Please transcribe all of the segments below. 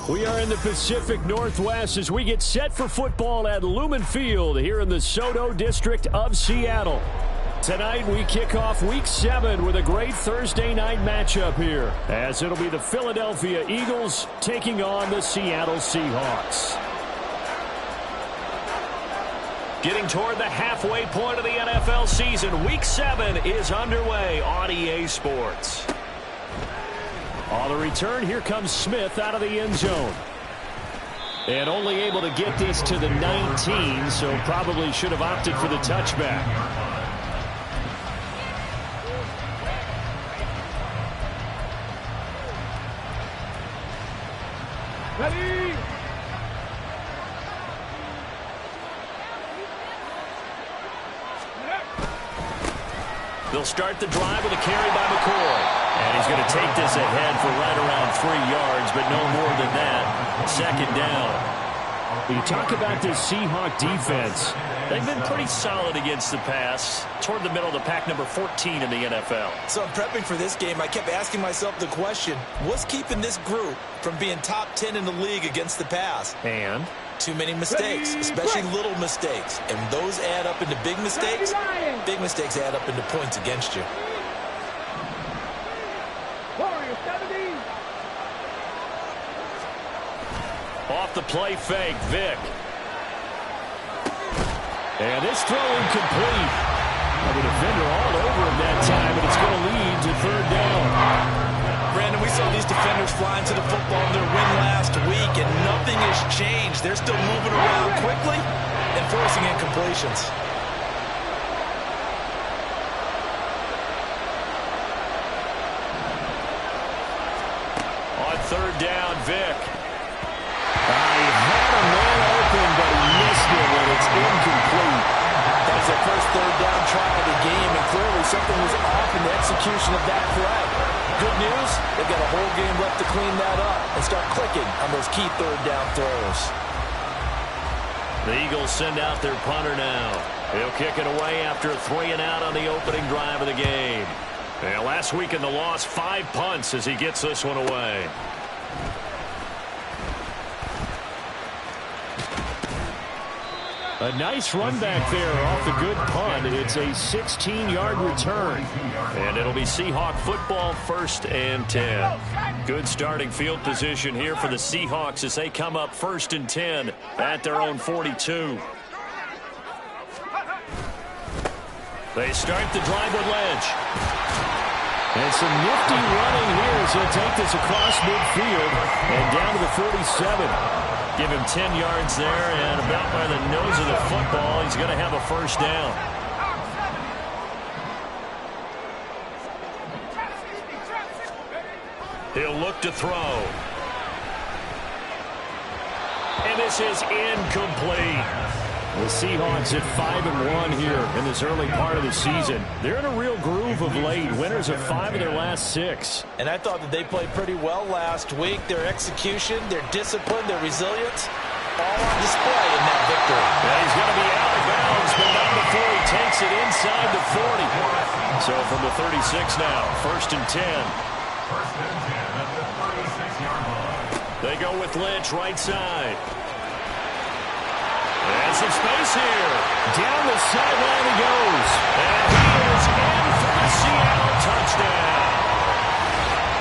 We are in the Pacific Northwest as we get set for football at Lumen Field here in the Soto District of Seattle. Tonight we kick off Week 7 with a great Thursday night matchup here, as it'll be the Philadelphia Eagles taking on the Seattle Seahawks. Getting toward the halfway point of the NFL season, Week 7 is underway on EA Sports. On the return, here comes Smith out of the end zone. And only able to get this to the 19, so probably should have opted for the touchback. Ready? They'll start the drive with a carry by McCoy. And he's going to take this ahead for right around 3 yards, but no more than that. Second down. You talk about this Seahawk defense. They've been pretty solid against the pass, toward the middle of the pack, number 14 in the NFL. So I'm prepping for this game. I kept asking myself the question, what's keeping this group from being top 10 in the league against the pass? And? Too many mistakes, especially little mistakes. And those add up into big mistakes. Big mistakes add up into points against you. Off the play fake, Vic. And this throw incomplete. The defender all over him that time, and it's going to lead to third down. Brandon, we saw these defenders flying to the football in their win last week, and nothing has changed. They're still moving around quickly and forcing incompletions. On third down, Vic. He had a man open, but he missed it, and it's incomplete. That was their first third down try of the game, and clearly something was off in the execution of that play. Good news, they've got a whole game left to clean that up and start clicking on those key third down throws. The Eagles send out their punter now. He'll kick it away after a 3-and-out on the opening drive of the game. And last week in the loss, 5 punts as he gets this one away. A nice run back there off the good punt. It's a 16-yard return. And it'll be Seahawk football, 1st and 10. Good starting field position here for the Seahawks as they come up 1st and 10 at their own 42. They start the drive with Lynch. And some nifty running here as he'll take this across midfield and down to the 47. Give him 10 yards there, and about by the nose of the football, he's going to have a first down. He'll look to throw. And this is incomplete. The Seahawks at 5-1 here in this early part of the season. They're in a real groove of late. Winners of 5 of their last 6. And I thought that they played pretty well last week. Their execution, their discipline, their resilience, all on display in that victory. And he's going to be out of bounds, but not before he takes it inside the 40. So from the 36 now, 1st and 10. They go with Lynch right side. And some space here. Down the sideline he goes. And he is in for the Seattle touchdown.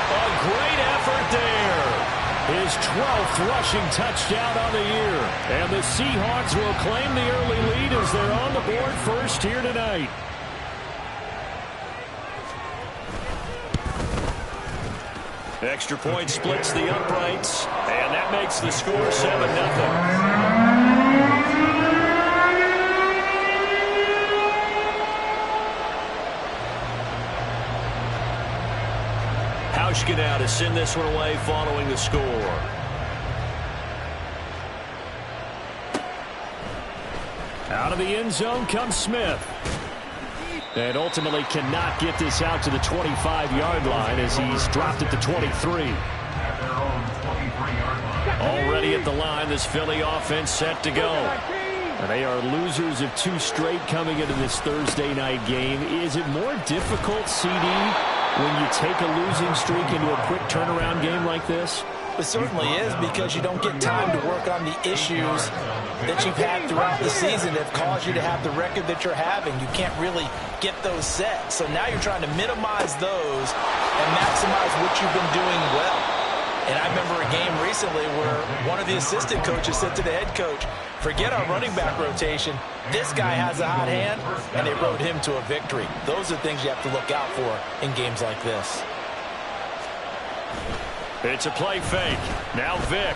A great effort there. His 12th rushing touchdown on the year. And the Seahawks will claim the early lead as they're on the board first here tonight. Extra point splits the uprights. And that makes the score 7-0. Now to send this one away following the score. Out of the end zone comes Smith. And ultimately cannot get this out to the 25-yard line as he's dropped at the 23. Already at the line, this Philly offense set to go. And they are losers of 2 straight coming into this Thursday night game. Is it more difficult, CD, when you take a losing streak into a quick turnaround game like this? It certainly is, because you don't get time to work on the issues that you've had throughout the season that have caused you to have the record that you're having. You can't really get those set. So now you're trying to minimize those and maximize what you've been doing well. And I remember a game recently where one of the assistant coaches said to the head coach, forget our running back rotation. This guy has a hot hand, and they rode him to a victory. Those are things you have to look out for in games like this. It's a play fake. Now Vick.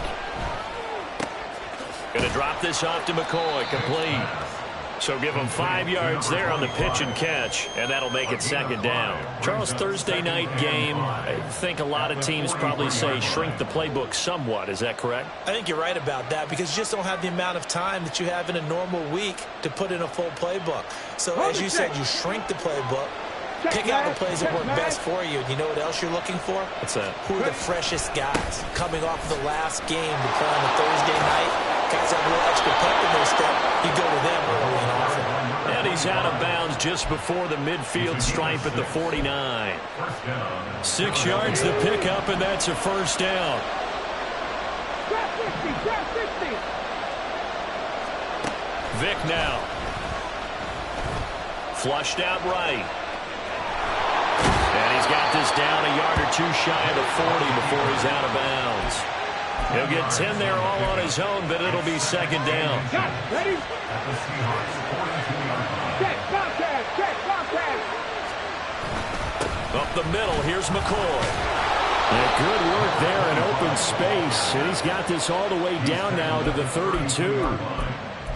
Going to drop this off to McCoy. Complete. So give him 5 yards there on the pitch and catch, and that'll make it second down. Charles, Thursday night game, I think a lot of teams probably say shrink the playbook somewhat. Is that correct? I think you're right about that, because you just don't have the amount of time that you have in a normal week to put in a full playbook. So as you said, you shrink the playbook, pick out the plays that work best for you. And you know what else you're looking for? What's that? Who are the freshest guys coming off of the last game to play on a Thursday night? Guys have a little extra pep in their step. You go to them early and often. And he's out of bounds just before the midfield stripe at the 49. 6 yards to pick up, and that's a first down. Vick now. Flushed out right. And he's got this down a yard or two shy of the 40 before he's out of bounds. He'll get 10 there all on his own, but it'll be second down. Ready? Up the middle, here's McCoy. Yeah, good work there in open space, and he's got this all the way down now to the 32.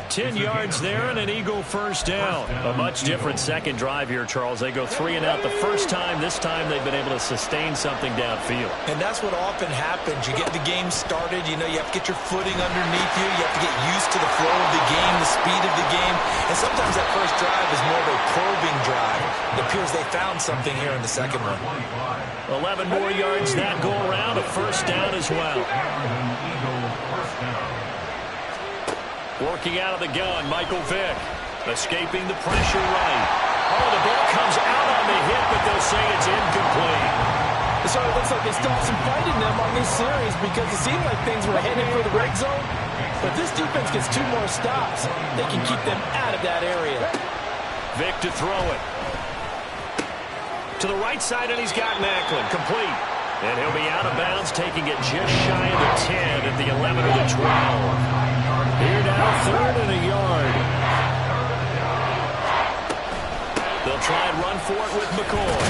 10 yards there and an Eagle first down. A much different second drive here, Charles. They go 3 and out the first time. This time they've been able to sustain something downfield. And that's what often happens. You get the game started. You know, you have to get your footing underneath you. You have to get used to the flow of the game, the speed of the game. And sometimes that first drive is more of a probing drive. It appears they found something here in the second one. 11 more yards that go around. A first down as well. Working out of the gun, Michael Vick. Escaping the pressure right. Oh, the ball comes out on the hit, but they'll say it's incomplete. So it looks like they still have some fight in them on this series, because it seemed like things were headed for the red zone. But this defense gets 2 more stops. They can keep them out of that area. Vick to throw it. To the right side, and he's got Macklin. Complete. And he'll be out of bounds, taking it just shy of the 10 at the 11 or the 12. Here now, 3rd and a yard. They'll try and run for it with McCoy.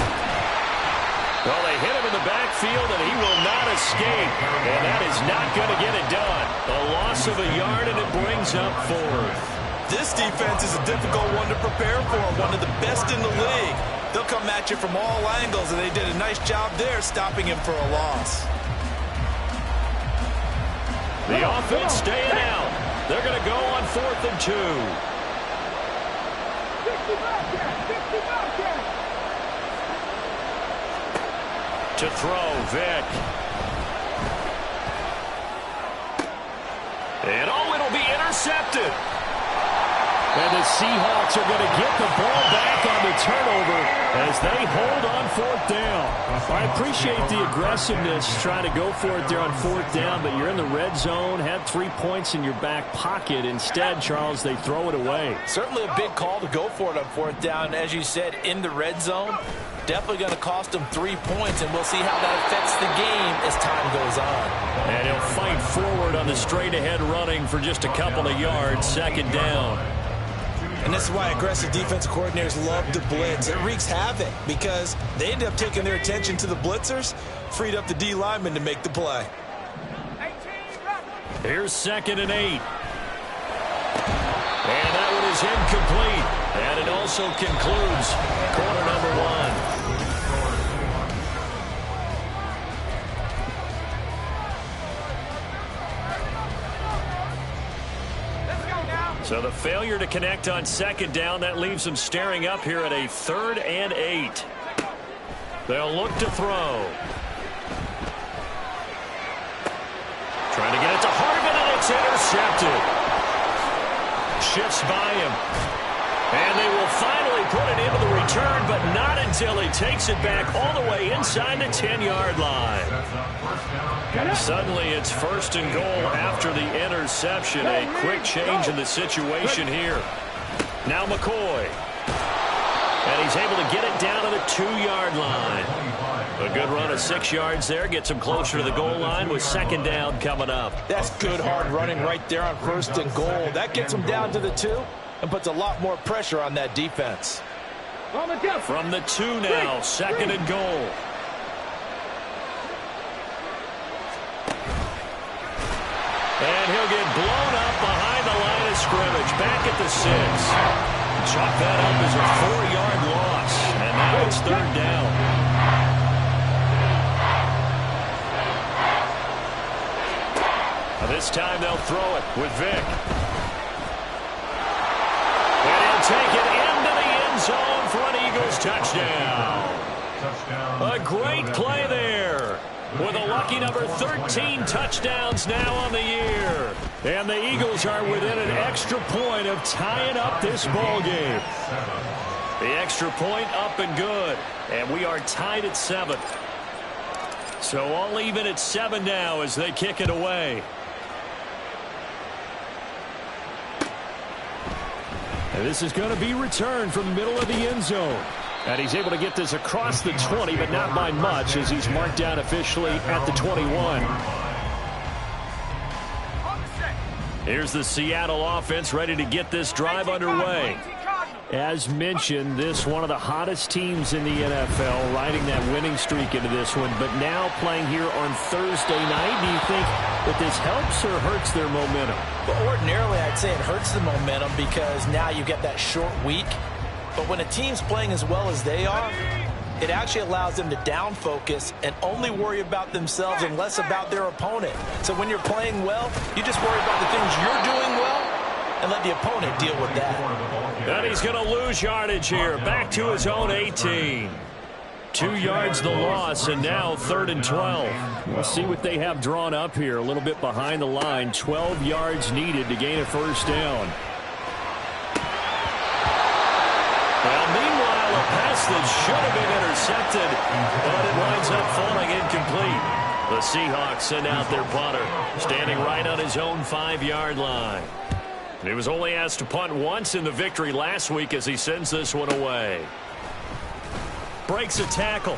Well, they hit him in the backfield, and he will not escape. And that is not going to get it done. A loss of a yard, and it brings up 4th. This defense is a difficult one to prepare for, one of the best in the league. They'll come at you from all angles, and they did a nice job there stopping him for a loss. The offense staying out. They're going to go on 4th and 2. To throw, Vick. And oh, it'll be intercepted. And the Seahawks are going to get the ball back on the turnover as they hold on 4th down. I appreciate the aggressiveness trying to go for it there on 4th down, but you're in the red zone, had 3 points in your back pocket. Instead, Charles, they throw it away. Certainly a big call to go for it on 4th down. As you said, in the red zone, definitely going to cost them 3 points, and we'll see how that affects the game as time goes on. And he'll fight forward on the straight-ahead running for just a couple of yards, second down. And this is why aggressive defensive coordinators love to blitz. It wreaks havoc because they end up taking their attention to the blitzers, freed up the D lineman to make the play. Here's 2nd and 8. And that one is incomplete. And it also concludes quarter number 1. So the failure to connect on 2nd down, that leaves them staring up here at a 3rd and 8. They'll look to throw. Trying to get it to Harvin, and it's intercepted. Shifts by him. And they will finally put it into the return, but not until he takes it back all the way inside the 10-yard line. Suddenly, it's 1st and goal after the interception. A quick change in the situation here. Now McCoy. And he's able to get it down to the 2-yard line. A good run of 6 yards there. Gets him closer to the goal line with 2nd down coming up. That's good hard running right there on 1st and goal. That gets him down to the 2 and puts a lot more pressure on that defense. From the 2 now, 2nd and goal. And he'll get blown up behind the line of scrimmage. Back at the 6. Chalk that up as a 4-yard loss. And now it's 3rd down. This time they'll throw it with Vick. And he'll take it into the end zone for an Eagles touchdown. A great play there. With a lucky number 13 touchdowns now on the year. And the Eagles are within an extra point of tying up this ball game. The extra point up and good. And we are tied at 7. So all even at 7 now as they kick it away. And this is going to be returned from the middle of the end zone. And he's able to get this across the 20, but not by much as he's marked down officially at the 21. Here's the Seattle offense ready to get this drive underway. As mentioned, this one of the hottest teams in the NFL, riding that winning streak into this one, but now playing here on Thursday night. Do you think that this helps or hurts their momentum? Well, ordinarily, I'd say it hurts the momentum because now you get that short week. But when a team's playing as well as they are, it actually allows them to down focus and only worry about themselves and less about their opponent. So when you're playing well, you just worry about the things you're doing well and let the opponent deal with that. And he's going to lose yardage here. Back to his own 18. 2 yards the loss, and now 3rd and 12. We'll see what they have drawn up here. A little bit behind the line. 12 yards needed to gain a 1st down. Well, meanwhile, a pass that should have been intercepted, but it winds up falling incomplete. The Seahawks send out their punter, standing right on his own 5-yard line. He was only asked to punt once in the victory last week as he sends this one away. Breaks a tackle.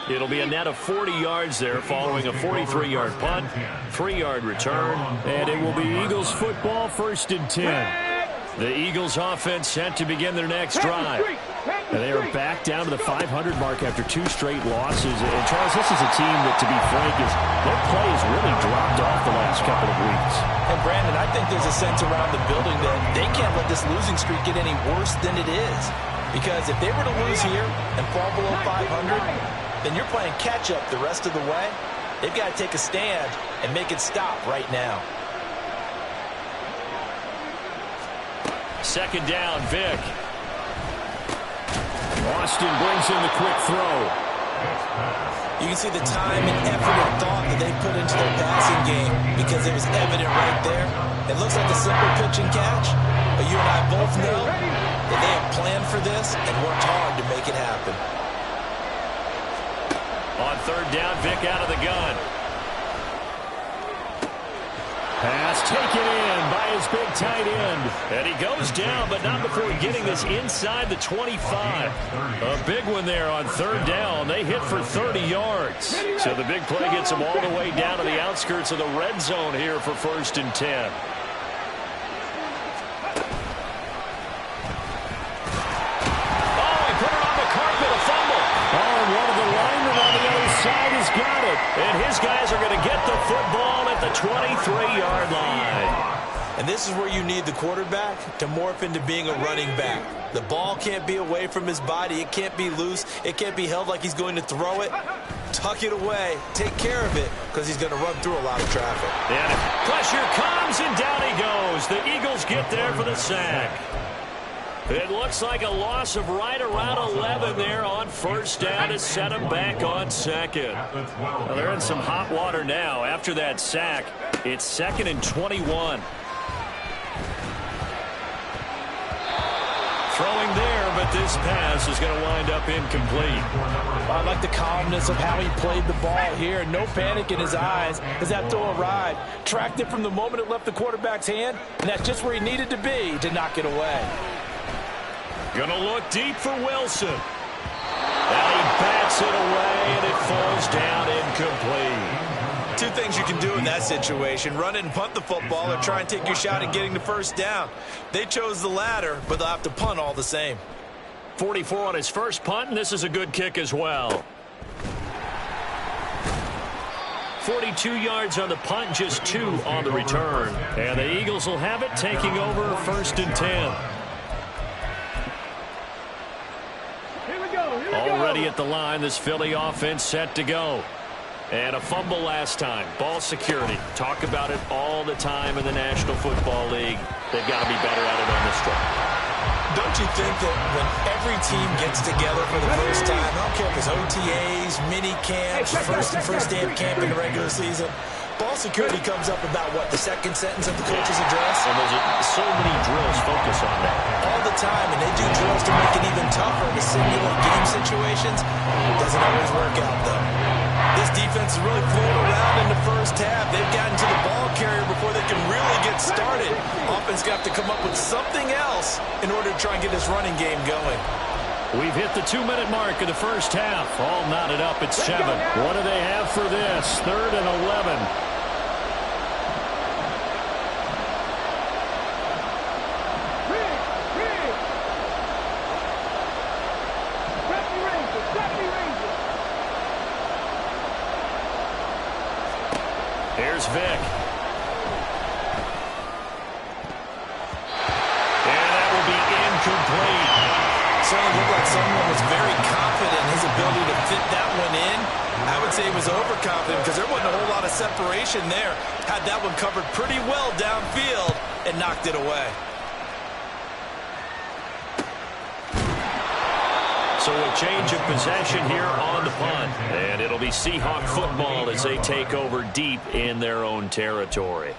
It'll be a net of 40 yards there following a 43-yard punt, 3-yard return, and it will be Eagles football 1st and 10. The Eagles offense set to begin their next drive. And they are back down to the 500 mark after 2 straight losses. And Charles, this is a team that, to be frank, their play has really dropped off the last couple of weeks. And Brandon, I think there's a sense around the building that they can't let this losing streak get any worse than it is. Because if they were to lose here and fall below 500, then you're playing catch-up the rest of the way. They've got to take a stand and make it stop right now. 2nd down, Vick. Austin brings in the quick throw. You can see the time and effort and thought that they put into their passing game because it was evident right there. It looks like a simple pitch and catch, but you and I both know that they have planned for this and worked hard to make it happen. On 3rd down, Vick out of the gun. Pass taken in by his big tight end. And he goes down, but not before getting this inside the 25. A big one there on 3rd down. They hit for 30 yards. So the big play gets them all the way down to the outskirts of the red zone here for 1st and 10. Got it, and his guys are going to get the football at the 23-yard line. And this is where you need the quarterback to morph into being a running back. The ball can't be away from his body. It can't be loose. It can't be held like he's going to throw it. Tuck it away. Take care of it because he's going to run through a lot of traffic. And pressure comes, and down he goes. The Eagles get there for the sack. It looks like a loss of right around 11 there on 1st down to set them back on 2nd. Well, they're in some hot water now. After that sack, it's 2nd and 21. Throwing there, but but this pass is going to wind up incomplete. I like the calmness of how he played the ball here. No panic in his eyes as that throw arrived. Tracked it from the moment it left the quarterback's hand, and that's just where he needed to be to knock it away. Going to look deep for Wilson. And he bats it away, and it falls down incomplete. Two things you can do in that situation: run it and punt the football, or try and take your shot at getting the first down. They chose the latter, but they'll have to punt all the same. 44 on his first punt, and this is a good kick as well. 42 yards on the punt, just 2 on the return. And the Eagles will have it, taking over 1st and 10. Already at the line, this Philly offense set to go. And a fumble last time. Ball security. Talk about it all the time in the National Football League. They've got to be better at it on this drive. Don't you think that when every team gets together for the first time, I don't care if it's OTAs, mini camps, first day of camp in the regular season, ball security comes up about, what, the second sentence of the coach's address? And there's so many drills focus on that. All the time, and they do drills to make it even tougher to simulate game situations. Doesn't always work out, though. This defense is really floating around in the first half. They've gotten to the ball carrier before they can really get started. Offense got to come up with something else in order to try and get this running game going. We've hit the 2-minute mark of the first half. All knotted up at 7. What do they have for this? 3rd and 11. Here's Vic. And that will be incomplete. Certainly looked like someone was very confident in his ability to fit that one in. I would say he was overconfident because there wasn't a whole lot of separation there. Had that one covered pretty well downfield and knocked it away. So a change of possession here on the punt. And it'll be Seahawk football as they take over deep in their own territory.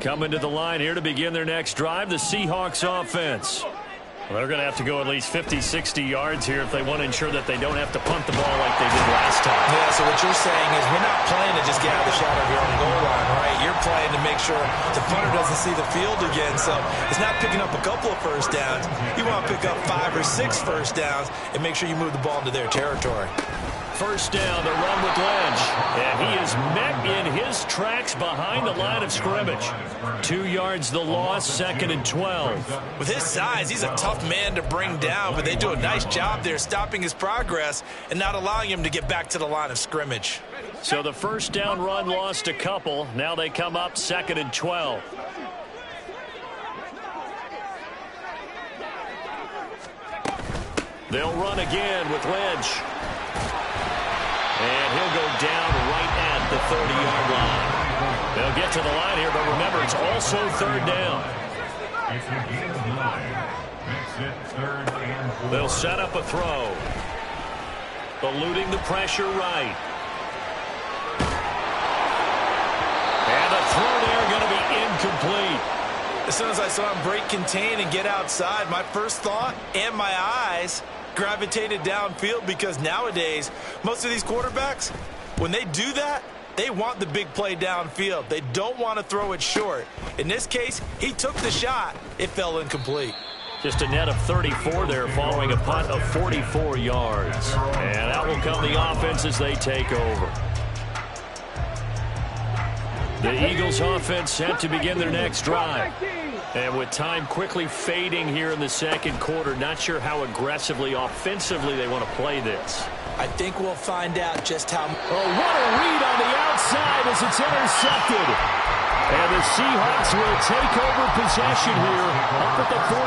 Coming to the line here to begin their next drive, the Seahawks offense. Well, they're going to have to go at least 50, 60 yards here if they want to ensure that they don't have to punt the ball like they did last time. Yeah, so what you're saying is we're not playing to just get out of the shot of your own goal line, right? You're playing to make sure the punter doesn't see the field again. So it's not picking up a couple of first downs. You want to pick up 5 or 6 first downs and make sure you move the ball into their territory. First down, the run with Lynch. And he is met in his tracks behind the line of scrimmage. 2 yards the loss, 2nd and 12. With his size, he's a tough man to bring down, but they do a nice job there stopping his progress and not allowing him to get back to the line of scrimmage. So the first down run lost a couple. Now they come up 2nd and 12. They'll run again with Lynch. And he'll go down right at the 30-yard line. They'll get to the line here, but remember, it's also 3rd down. They'll set up a throw. Eluding the pressure right. And the throw there going to be incomplete. As soon as I saw him break contain and get outside, my first thought and my eyes gravitated downfield, because nowadays, most of these quarterbacks, when they do that, they want the big play downfield. They don't want to throw it short. In this case, he took the shot. It fell incomplete. Just a net of 34 there following a punt of 44 yards. And out will come the offense as they take over. The Eagles offense set to begin their next drive. And with time quickly fading here in the second quarter, not sure how aggressively, offensively they want to play this. I think we'll find out just how. Oh, what a read on the outside as it's intercepted. And the Seahawks will take over possession here up at the 44.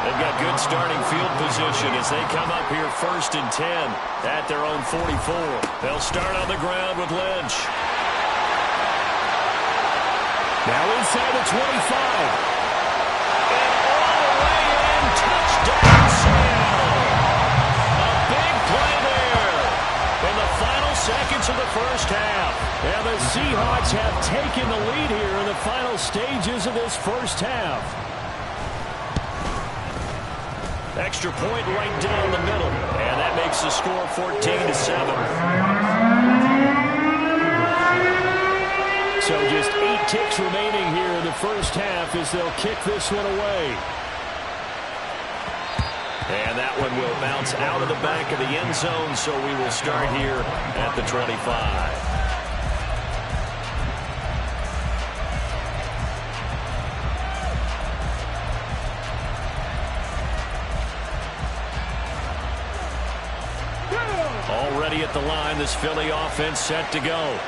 They've got good starting field position as they come up here 1st and 10 at their own 44. They'll start on the ground with Lynch. Now inside the 25. And all the way in, touchdown Seattle. A big play there in the final seconds of the first half. And the Seahawks have taken the lead here in the final stages of this first half. Extra point right down the middle. And that makes the score 14-7. So just 8 ticks remaining here in the first half as they'll kick this one away. And that one will bounce out of the back of the end zone, so we will start here at the 25. Already at the line, this Philly offense set to go.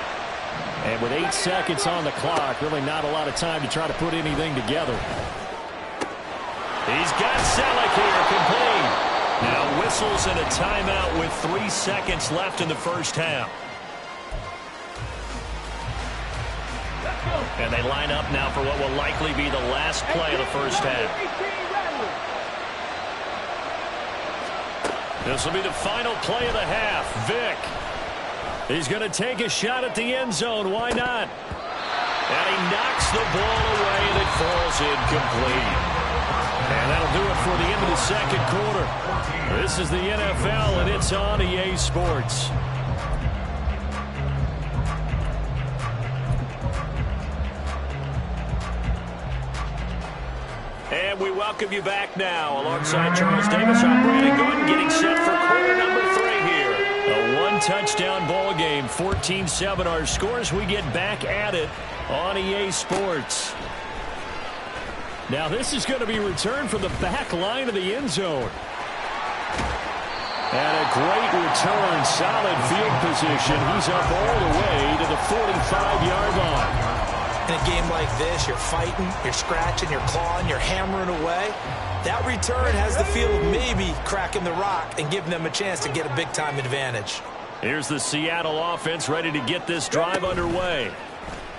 And with 8 seconds on the clock, really not a lot of time to try to put anything together. He's got Selleck here, complete. Now whistles and a timeout with 3 seconds left in the first half. And they line up now for what will likely be the last play of the first half. This will be the final play of the half. Vick. He's going to take a shot at the end zone. Why not? And he knocks the ball away, and it falls incomplete. And that'll do it for the end of the second quarter. This is the NFL, and it's on EA Sports. And we welcome you back now. Alongside Charles Davis, I'm Brandon Gordon, getting set for quarter number 3 here. A one-touchdown ball game, 14-7 our scores. We get back at it on EA Sports. Now this is going to be returned from the back line of the end zone. And a great return, solid field position. He's up all the way to the 45-yard line. In a game like this, you're fighting, you're scratching, you're clawing, you're hammering away. That return has the feel of maybe cracking the rock and giving them a chance to get a big-time advantage. Here's the Seattle offense ready to get this drive underway.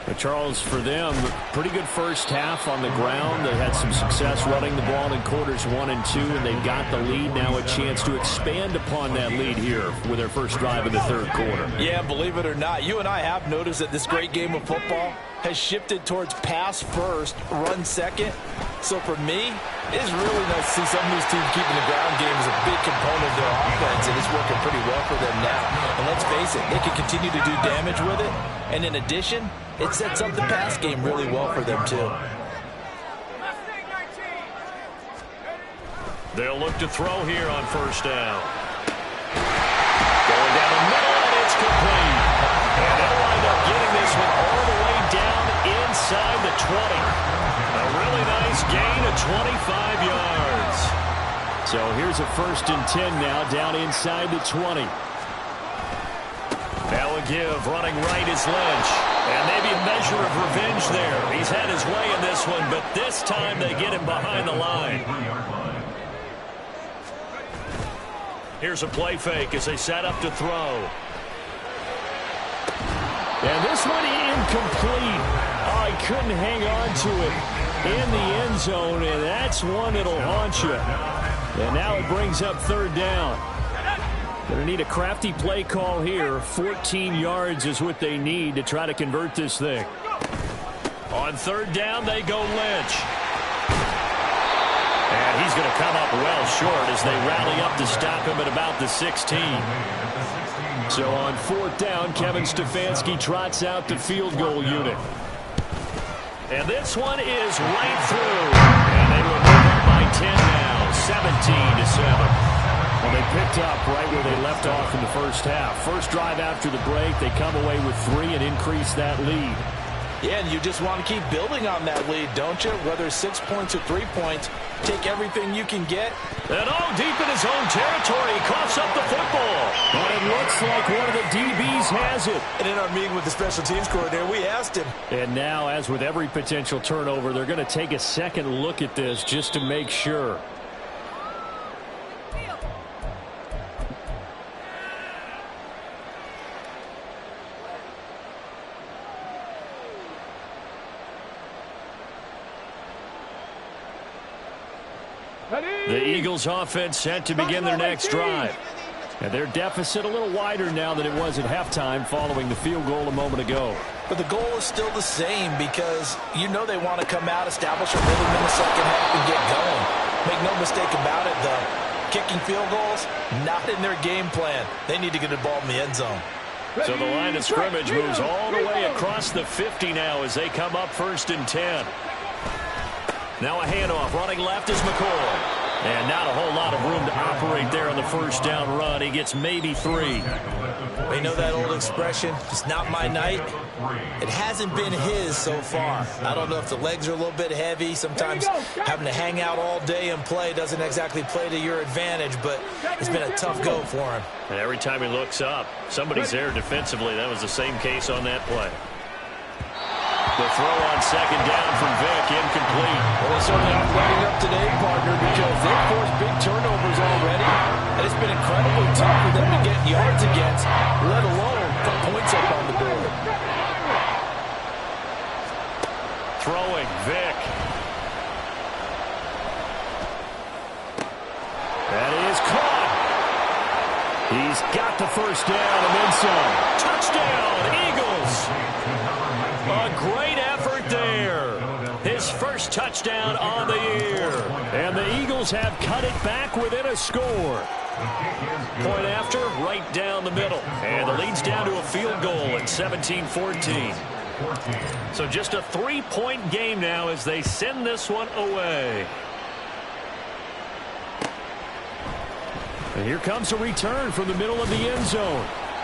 But Charles, for them, pretty good first half on the ground. They had some success running the ball in quarters 1 and 2, and they've got the lead. Now a chance to expand upon that lead here with their first drive in the third quarter. Yeah, believe it or not, you and I have noticed that this great game of football has shifted towards pass first, run second. So for me, it's really nice to see some of these teams keeping the ground game as a big component of their offense, and it's working pretty well for them now. And let's face it, they can continue to do damage with it. And in addition, it sets up the pass game really well for them, too. They'll look to throw here on first down. Going down the middle, and it's complete. And they'll wind up getting this one all the way down inside the 20. A really nice gain of 25 yards. So here's a 1st and 10 now, down inside the 20. Now a give, running right is Lynch. And maybe a measure of revenge there. He's had his way in this one, but this time they get him behind the line. Here's a play fake as they set up to throw. And this one incomplete. Oh, he couldn't hang on to it in the end zone, and that's one that'll haunt you. And now it brings up 3rd down. Going to need a crafty play call here. 14 yards is what they need to try to convert this thing. On 3rd down, they go Lynch. And he's going to come up well short as they rally up to stop him at about the 16. So on 4th down, Kevin Stefanski trots out the field goal unit. And this one is right through. And they will move up by 10 now, 17-7. Well, they picked up right where they left off in the first half. First drive after the break, they come away with 3 and increase that lead. Yeah, and you just want to keep building on that lead, don't you? Whether it's 6 points or 3 points, take everything you can get. And all deep in his own territory, he coughs up the football. But it looks like one of the DBs has it. And in our meeting with the special teams coordinator, we asked him. And now, as with every potential turnover, they're going to take a second look at this just to make sure. The Eagles offense set to begin their next drive. And their deficit a little wider now than it was at halftime following the field goal a moment ago. But the goal is still the same because you know they want to come out, establish a rhythm in the second half, and get going. Make no mistake about it, though. Kicking field goals, not in their game plan. They need to get the ball in the end zone. So the line of scrimmage moves all the way across the 50 now as they come up 1st and 10. Now a handoff. Running left is McCoy. And not a whole lot of room to operate there on the 1st down run. He gets maybe 3. You know that old expression, it's not my night? It hasn't been his so far. I don't know if the legs are a little bit heavy. Sometimes having to hang out all day and play doesn't exactly play to your advantage, but it's been a tough go for him. And every time he looks up, somebody's there defensively. That was the same case on that play. The throw on 2nd down from Vick, incomplete. Well, they're certainly not letting up today, partner, because they've forced big turnovers already. And it's been incredibly tough for them to get yards against, let alone put points up on the board. Throwing, Vick. That is caught. He's got the 1st down and then some. Touchdown, Eagles. A great effort there. His first touchdown on the year. And the Eagles have cut it back within a score. Point after, right down the middle. And the lead's down to a field goal at 17-14. So just a 3-point game now as they send this one away. And here comes a return from the middle of the end zone.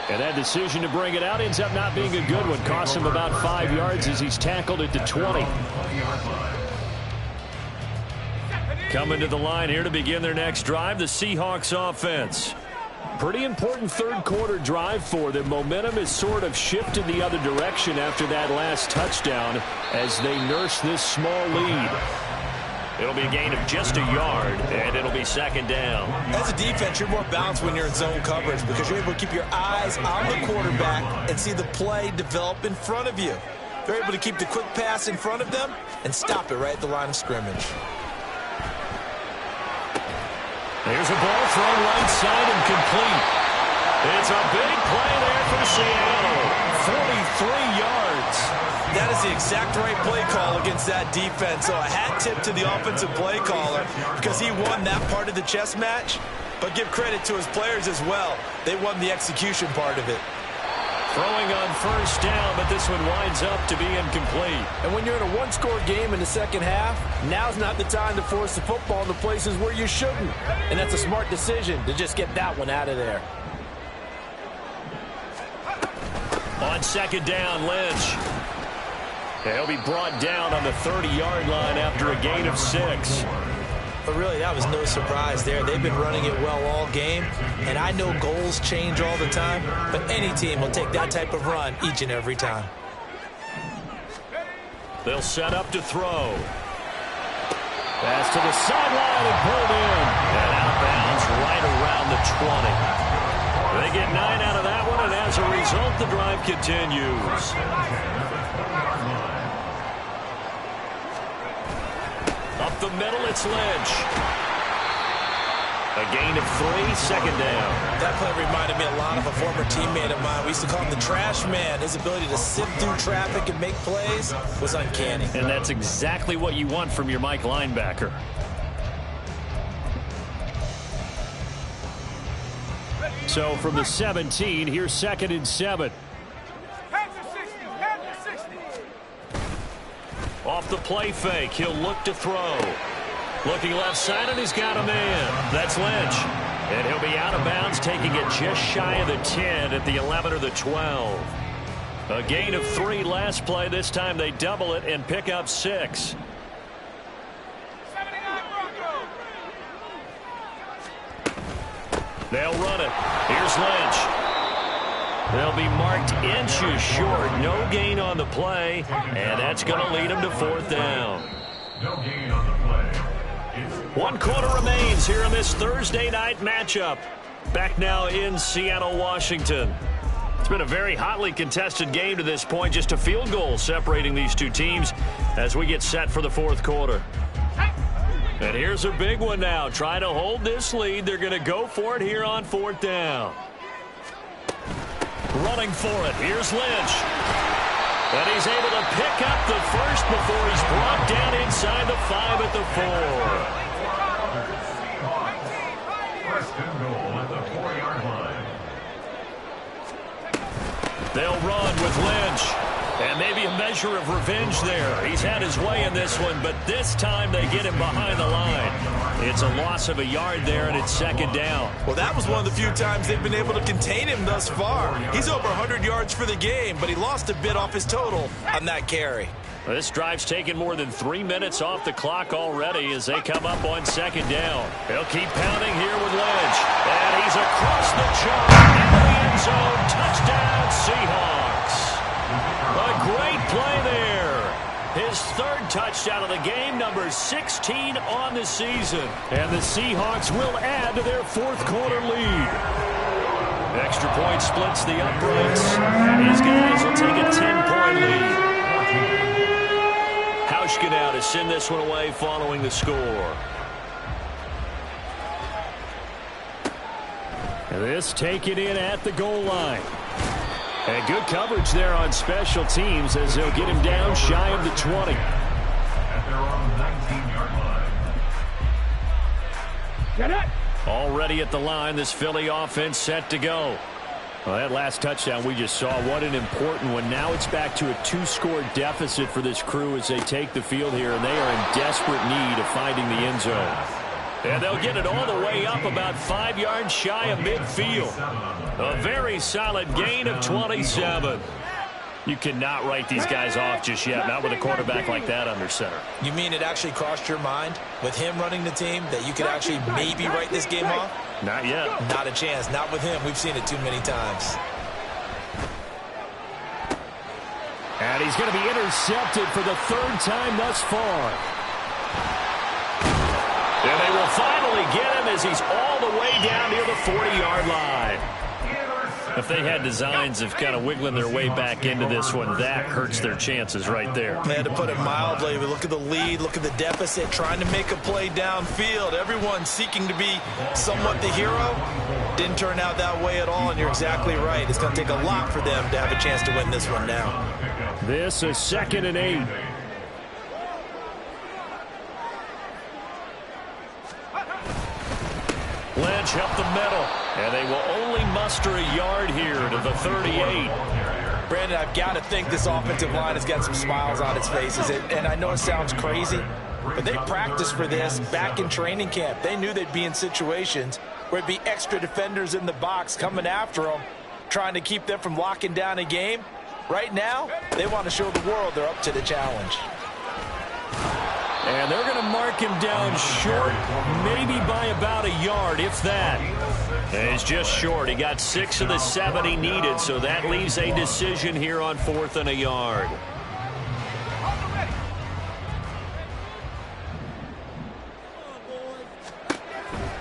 And that decision to bring it out ends up not being a good one. Costs him about 5 yards as he's tackled it to 20. Coming to the line here to begin their next drive, the Seahawks offense. Pretty important 3rd quarter drive for them. Momentum is sort of shifted the other direction after that last touchdown as they nurse this small lead. It'll be a gain of just a yard, and it'll be 2nd down. As a defense, you're more balanced when you're in zone coverage because you're able to keep your eyes on the quarterback and see the play develop in front of you. They're able to keep the quick pass in front of them and stop it right at the line of scrimmage. Here's a ball thrown right side and complete. It's a big play there for Seattle. 43 yards. That is the exact right play call against that defense. So a hat tip to the offensive play caller because he won that part of the chess match. But give credit to his players as well. They won the execution part of it. Throwing on 1st down, but this one winds up to be incomplete. And when you're in a 1-score game in the 2nd half, now's not the time to force the football in the places where you shouldn't. And that's a smart decision to just get that one out of there. On 2nd down, Lynch. He'll be brought down on the 30-yard line after a gain of 6. But really, that was no surprise there. They've been running it well all game, and I know goals change all the time, but any team will take that type of run each and every time. They'll set up to throw. Pass to the sideline and pulled in. And out of bounds right around the 20. They get 9 out of that one, and as a result, the drive continues. Up the middle, it's Lynch. A gain of 3, 2nd down. That play reminded me a lot of a former teammate of mine. We used to call him the trash man. His ability to sift through traffic and make plays was uncanny. And that's exactly what you want from your Mike linebacker. So from the 17, here's 2nd and 7. Off the play fake, he'll look to throw. Looking left side, and he's got a man. That's Lynch. And he'll be out of bounds, taking it just shy of the 10 at the 11 or the 12. A gain of 3 last play. This time they double it and pick up 6. They'll run it. Here's Lynch. They'll be marked inches short. No gain on the play, and that's going to lead them to 4th down. No gain on the play. 1 quarter remains here in this Thursday night matchup. Back now in Seattle, Washington. It's been a very hotly contested game to this point. Just a field goal separating these two teams as we get set for the 4th quarter. And here's a big one now. Trying to hold this lead. They're going to go for it here on 4th down. Running for it. Here's Lynch. And he's able to pick up the first before he's brought down inside the 5 at the 4. They'll run with Lynch. And maybe a measure of revenge there. He's had his way in this one, but this time they get him behind the line. It's a loss of a yard there, and it's second down. Well, that was one of the few times they've been able to contain him thus far. He's over 100 yards for the game, but he lost a bit off his total on that carry. This drive's taken more than 3 minutes off the clock already as they come up on second down. They'll keep pounding here with Lynch. And he's across the chalk into the end zone. Touchdown, Seahawks. A great play there. His third touchdown of the game, number 16 on the season. And the Seahawks will add to their fourth quarter lead. Extra point splits the uprights. These guys will take a 10-point lead. Hauschka now to send this one away following the score. And this taken in at the goal line. And good coverage there on special teams as they'll get him down shy of the 20. At their own 19-yard line. Get it! Already at the line, this Philly offense set to go. Well, that last touchdown we just saw, what an important one. Now it's back to a 2-score deficit for this crew as they take the field here, and they are in desperate need of finding the end zone. And they'll get it all the way up about 5 yards shy of midfield. A very solid gain of 27. You cannot write these guys off just yet, not with a quarterback like that under center. You mean it actually crossed your mind with him running the team that you could actually maybe write this game off? Not yet. Not a chance. Not with him. We've seen it too many times. And he's going to be intercepted for the third time thus far. And they will finally get him as he's all the way down near the 40-yard line. If they had designs of kind of wiggling their way back into this one, that hurts their chances right there. They had to put it mildly. We look at the lead, look at the deficit, trying to make a play downfield. Everyone seeking to be somewhat the hero. Didn't turn out that way at all, and you're exactly right. It's going to take a lot for them to have a chance to win this one now. This is 2nd and 8. Lynch up the middle, and they will only muster a yard here to the 38. Brandon, I've got to think this offensive line has got some smiles on its faces, and I know it sounds crazy, but they practiced for this back in training camp. They knew they'd be in situations where it'd be extra defenders in the box coming after them, trying to keep them from locking down a game. Right now, they want to show the world they're up to the challenge. And they're going to mark him down short, maybe by about a yard, if that. And he's just short. He got 6 of the 7 he needed, so that leaves a decision here on 4th and a yard.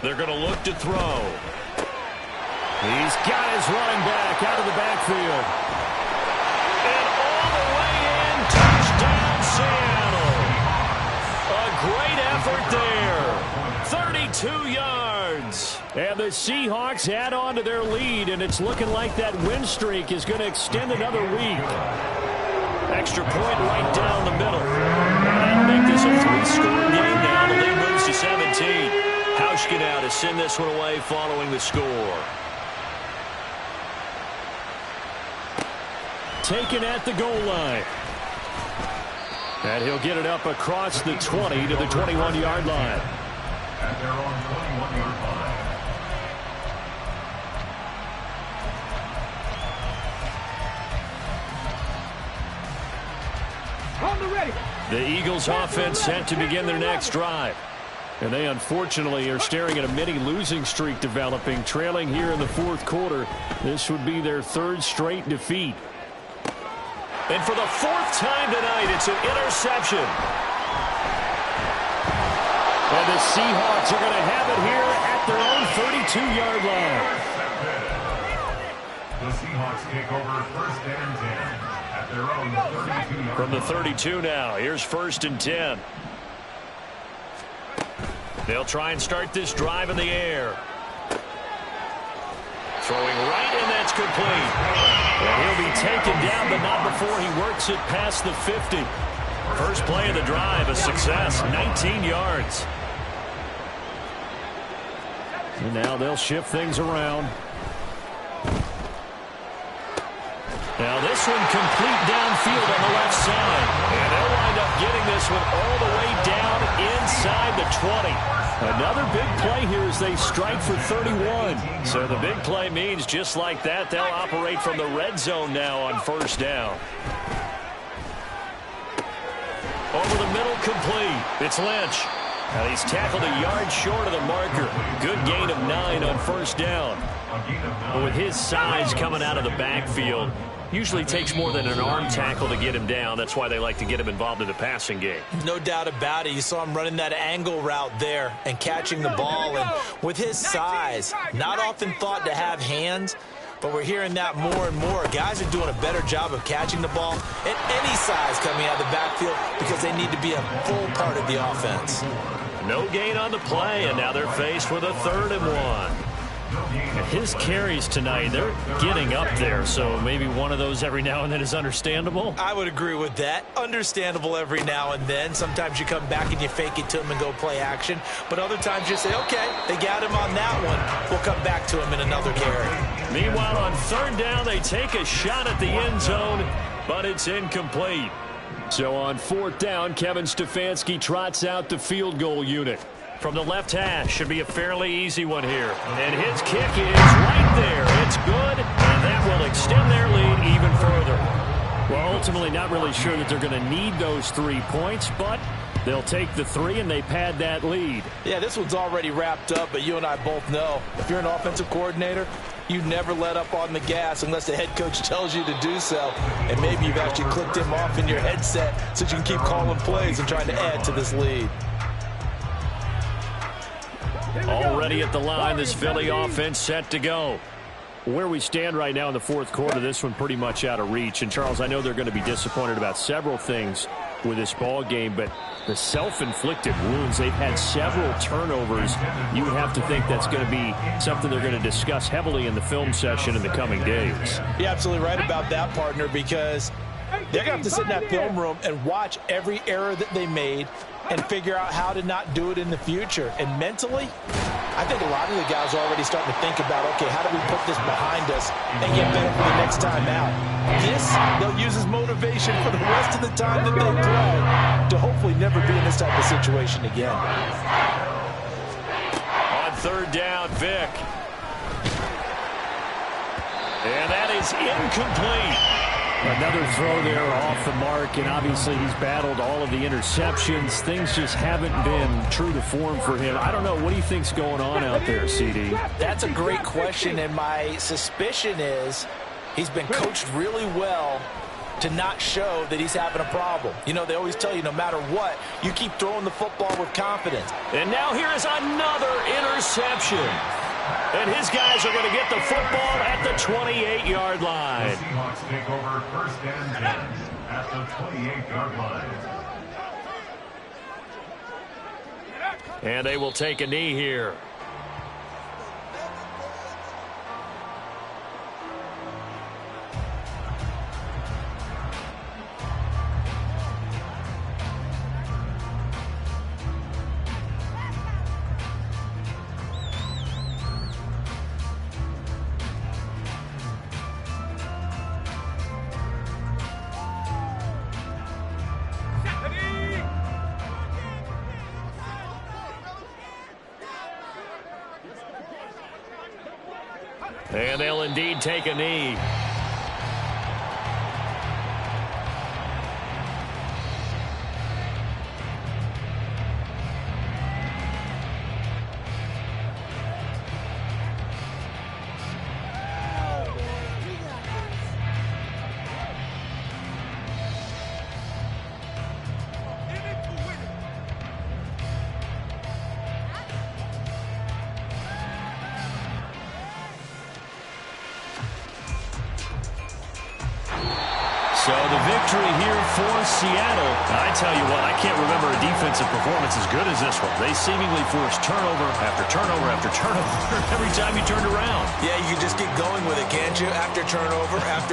They're going to look to throw. He's got his running back out of the backfield. And all the way in, touchdown Seattle. A great effort there. 32 yards. And the Seahawks add on to their lead, and it's looking like that win streak is going to extend another week. Extra point right down the middle. And that'll make this a 3-score game now. The lead moves to 17. Hauschka now to send this one away following the score. Taken at the goal line. And he'll get it up across the 20 to the 21-yard line. At their own 21-yard line. On the ready. The Eagles offense set to begin their next drive. And they unfortunately are staring at a mini losing streak developing, trailing here in the 4th quarter. This would be their 3rd straight defeat. And for the 4th time tonight, it's an interception. And the Seahawks are going to have it here at their own 32-yard line. The Seahawks take over 1st and 10 at their own 32-yard From the 32 now, here's 1st and 10. They'll try and start this drive in the air. Throwing right, and that's complete. And he'll be taken down, but not before he works it past the 50. First play of the drive, a success, 19 yards. And now they'll shift things around. Now this one complete downfield on the left side. And they'll wind up getting this one all the way down inside the 20. Another big play here as they strike for 31. So the big play means just like that, they'll operate from the red zone now on first down. Over the middle, complete. It's Lynch. Now he's tackled a yard short of the marker. Good gain of 9 on first down. But with his size coming out of the backfield, usually takes more than an arm tackle to get him down. That's why they like to get him involved in the passing game. No doubt about it. You saw him running that angle route there and catching the ball. And with his size, not often thought to have hands, but we're hearing that more and more. Guys are doing a better job of catching the ball at any size coming out of the backfield because they need to be a full part of the offense. No gain on the play, and now they're faced with a 3rd and 1. His carries tonight, they're getting up there, so maybe one of those every now and then is understandable. I would agree with that. Understandable every now and then. Sometimes you come back and you fake it to him and go play action. But other times you say, okay, they got him on that one. We'll come back to him in another carry. Meanwhile, on 3rd down, they take a shot at the end zone, but it's incomplete. So on 4th down, Kevin Stefanski trots out the field goal unit. From the left hash, should be a fairly easy one here. And his kick is right there. It's good, and that will extend their lead even further. Well, ultimately not really sure that they're going to need those 3 points, but they'll take the 3 and they pad that lead. Yeah, this one's already wrapped up, but you and I both know if you're an offensive coordinator, you never let up on the gas unless the head coach tells you to do so. And maybe you've actually clicked him off in your headset so you can keep calling plays and trying to add to this lead. Already at the line, this Philly offense set to go. Where we stand right now in the 4th quarter, this one pretty much out of reach. And, Charles, I know they're going to be disappointed about several things with this ball game, but the self-inflicted wounds, they've had several turnovers. You would have to think that's going to be something they're going to discuss heavily in the film session in the coming days. You're absolutely right about that, partner, because they're going to have to sit in that film room and watch every error that they made and figure out how to not do it in the future. And mentally, I think a lot of the guys are already starting to think about, okay, how do we put this behind us and get better for the next time out? This, they'll use as motivation for the rest of the time that they play to hopefully never be in this type of situation again. On 3rd down, Vick. And that is incomplete. Another throw there off the mark, and obviously he's battled all of the interceptions. Things just haven't been true to form for him. I don't know. What do you think's going on out there, CD? That's a great question, and my suspicion is he's been coached really well to not show that he's having a problem. You know, they always tell you no matter what, you keep throwing the football with confidence. And now here is another interception. And his guys are going to get the football at the 28-yard line. The Seahawks take over 1st and 10 at the 28-yard line. And they will take a knee here. And they'll indeed take a knee. So the victory here for Seattle. I tell you what, I can't remember a defensive performance as good as this one. They seemingly forced turnover after turnover after turnover every time you turned around. Yeah, you can just get going with it, can't you? After turnover, after